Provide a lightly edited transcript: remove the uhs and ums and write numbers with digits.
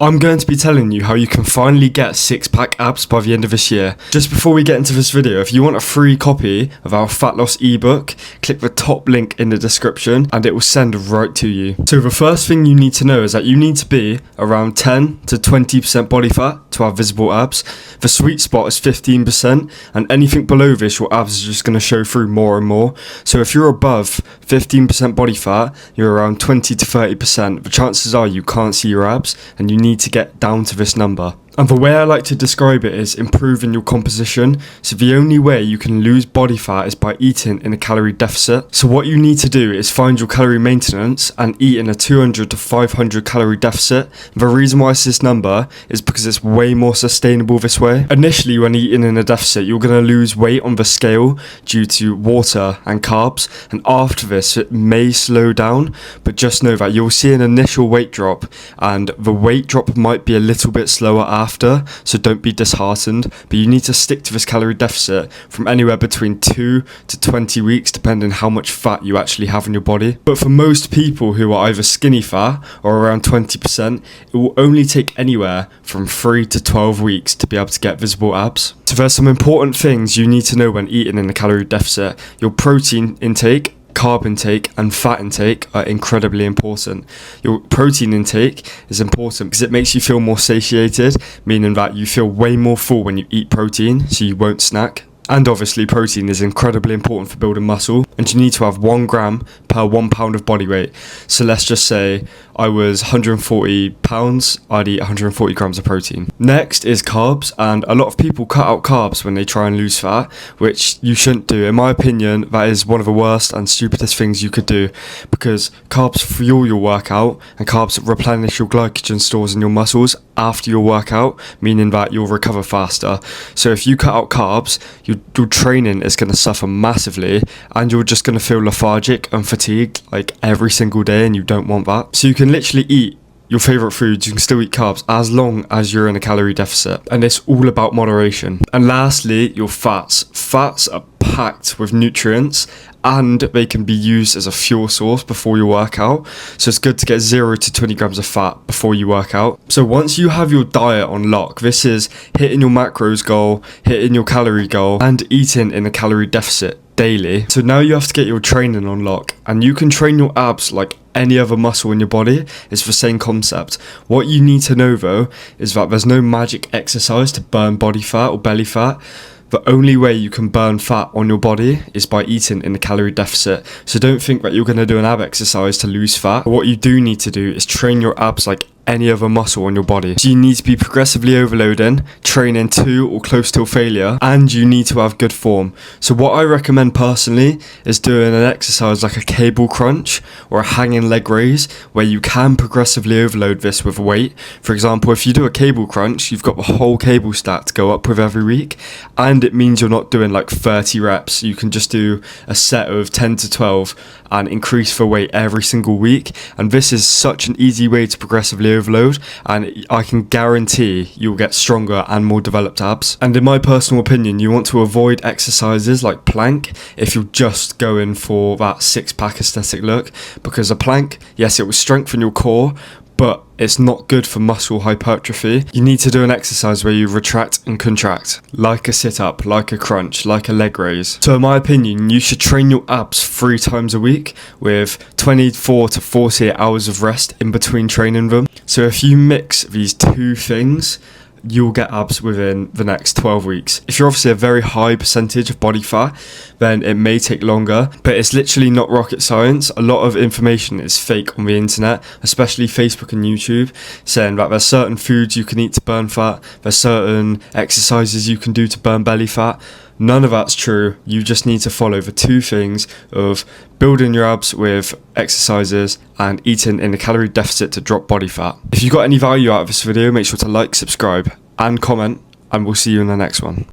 I'm going to be telling you how you can finally get six-pack abs by the end of this year. Just before we get into this video, if you want a free copy of our fat loss ebook, click the top link in the description and it will send right to you. So the first thing you need to know is that you need to be around 10 to 20% body fat to have visible abs. The sweet spot is 15%, and anything below this, your abs are just going to show through more and more. So if you're above 15% body fat, you're around 20 to 30%. The chances are you can't see your abs and you need to get down to this number. And the way I like to describe it is improving your composition. So the only way you can lose body fat is by eating in a calorie deficit. So what you need to do is find your calorie maintenance and eat in a 200 to 500 calorie deficit. The reason why it's this number is because it's way more sustainable this way. Initially, when eating in a deficit, you're going to lose weight on the scale due to water and carbs. And after this, it may slow down, but just know that you'll see an initial weight drop, and the weight drop might be a little bit slower after, so don't be disheartened, but you need to stick to this calorie deficit from anywhere between 2 to 20 weeks depending how much fat you actually have in your body. But for most people who are either skinny fat or around 20%, it will only take anywhere from 3 to 12 weeks to be able to get visible abs. So there's some important things you need to know when eating in a calorie deficit. Your protein intake, carb intake and fat intake are incredibly important. Your protein intake is important because it makes you feel more satiated, meaning that you feel way more full when you eat protein, so you won't snack. And obviously protein is incredibly important for building muscle, and you need to have 1 gram per 1 pound of body weight. So let's just say I was 140 pounds, I'd eat 140 grams of protein. Next is carbs, and a lot of people cut out carbs when they try and lose fat, which you shouldn't do. In my opinion, that is one of the worst and stupidest things you could do, because carbs fuel your workout and carbs replenish your glycogen stores in your muscles after your workout, meaning that you'll recover faster. So if you cut out carbs, your training is going to suffer massively, and you're just going to feel lethargic and fatigued like every single day, and you don't want that. So you can literally eat your favorite foods, you can still eat carbs as long as you're in a calorie deficit, and it's all about moderation. And lastly, your fats. Fats are packed with nutrients and they can be used as a fuel source before your workout, so it's good to get 0 to 20 grams of fat before you work out. So once you have your diet on lock, this is hitting your macros goal, hitting your calorie goal and eating in a calorie deficit daily. So now you have to get your training on lock, and you can train your abs like any other muscle in your body. It's the same concept. What you need to know though is that there's no magic exercise to burn body fat or belly fat. The only way you can burn fat on your body is by eating in a calorie deficit. So don't think that you're going to do an ab exercise to lose fat. What you do need to do is train your abs like any other muscle on your body. So you need to be progressively overloading, training to or close to failure, and you need to have good form. So what I recommend personally is doing an exercise like a cable crunch or a hanging leg raise, where you can progressively overload this with weight. For example, if you do a cable crunch, you've got the whole cable stack to go up with every week, and it means you're not doing like 30 reps. You can just do a set of 10 to 12 and increase the weight every single week, and this is such an easy way to progressively overload, and I can guarantee you'll get stronger and more developed abs. And in my personal opinion, you want to avoid exercises like plank if you're just going for that six-pack aesthetic look, because a plank, yes, it will strengthen your core, but it's not good for muscle hypertrophy. You need to do an exercise where you retract and contract, like a sit-up, like a crunch, like a leg raise. So in my opinion, you should train your abs 3 times a week with 24 to 48 hours of rest in between training them. So if you mix these two things, you'll get abs within the next 12 weeks. If you're obviously a very high percentage of body fat, then it may take longer, but it's literally not rocket science. A lot of information is fake on the internet, especially Facebook and YouTube, saying that there's certain foods you can eat to burn fat, there's certain exercises you can do to burn belly fat. None of that's true. You just need to follow the 2 things of building your abs with exercises and eating in a calorie deficit to drop body fat. If you got any value out of this video, make sure to like, subscribe and comment, and we'll see you in the next one.